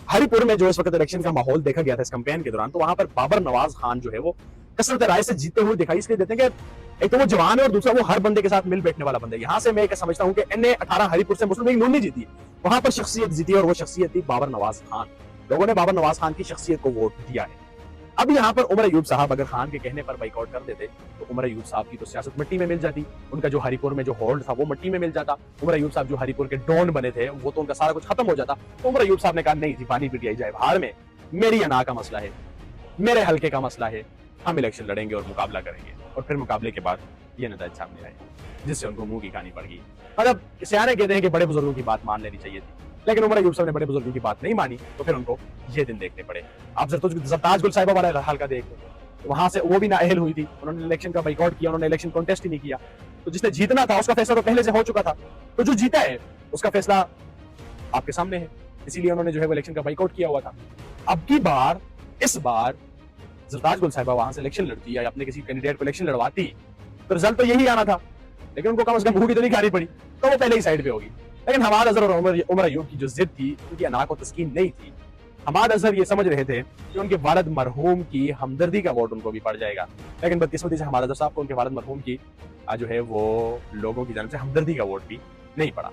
हरिपुर में जो इस वक्त इलेक्शन का माहौल देखा गया था इस कैंपेन के दौरान, तो वहां पर बाबर नवाज खान जो है वो कसरत राय से जीते हुए दिखाई इसलिए देते हैं कि एक तो वो जवान है और दूसरा वो हर बंदे के साथ मिल बैठने वाला बंदा है। यहाँ से मैं एक समझता हूँ कि NA18 हरिपुर से मुस्लिम लीग नून नहीं जीती, वहां पर शख्सियत जीती और वो शख्सियत थी बाबर नवाज खान। लोगों ने बाबर नवाज खान की शख्सियत को वोट दिया है। अब यहाँ पर उमर अयूब साहब अगर खान के कहने पर बाइकआउट कर देते तो उमर अयूब साहब की तो सियासत मिट्टी में मिल जाती, उनका जो हरिपुर में जो होल्ड था वो मिट्टी में मिल जाता। उमर अयूब साहब जो हरिपुर के डॉन बने थे वो तो उनका सारा कुछ खत्म हो जाता। तो उमर अयूब साहब ने कहा नहीं जी, पानी पिटियाई जाए बाहर में, मेरी अना का मसला है, मेरे हल्के का मसला है, हम इलेक्शन लड़ेंगे और मुकाबला करेंगे। और फिर मुकाबले के बाद ये नतीजा सामने आए जिससे उनको मुंह की खानी पड़ गई। मतलब सियाने कहते हैं कि बड़े बुजुर्गों की बात मान लेनी चाहिए थी, लेकिन उमर अयूब साहब ने बड़े बुजुर्गों की बात नहीं मानी, तो फिर उनको ये दिन देखने पड़े। आप जरताज गुल साहिबा वाला हाल का देख लो, तो वहां से वो भी नाअहल हुई थी, उन्होंने इलेक्शन का बाइकआउट किया, उन्होंने इलेक्शन कॉन्टेस्ट ही नहीं किया। तो जिसने जीतना था उसका फैसला तो पहले से हो चुका था, तो जो जीता है उसका फैसला आपके सामने है, इसीलिए उन्होंने जो है वो इलेक्शन का बाइकआउट किया हुआ था। अब की बार इस बार जरताज गुल साहिबा वहां से इलेक्शन लड़ती या अपने किसी कैंडिडेट को इलेक्शन लड़वाती तो रिजल्ट तो यही आना था, लेकिन उनको कम से कम मुंह की तो नहीं खानी पड़ी, तो वो पहले ही साइड पे होगी। लेकिन हमाद अजहर और उमर अयूब की जो जिद थी उनकी अना को तस्कीन नहीं थी। हमाद अजहर ये समझ रहे थे कि उनके वालिद मरहूम की हमदर्दी का वोट उनको भी पड़ जाएगा, लेकिन बदकिस्मती से हमाद अजहर साहब को उनके वालिद मरहूम की जो है वो लोगों की जानब से हमदर्दी का वोट भी नहीं पड़ा।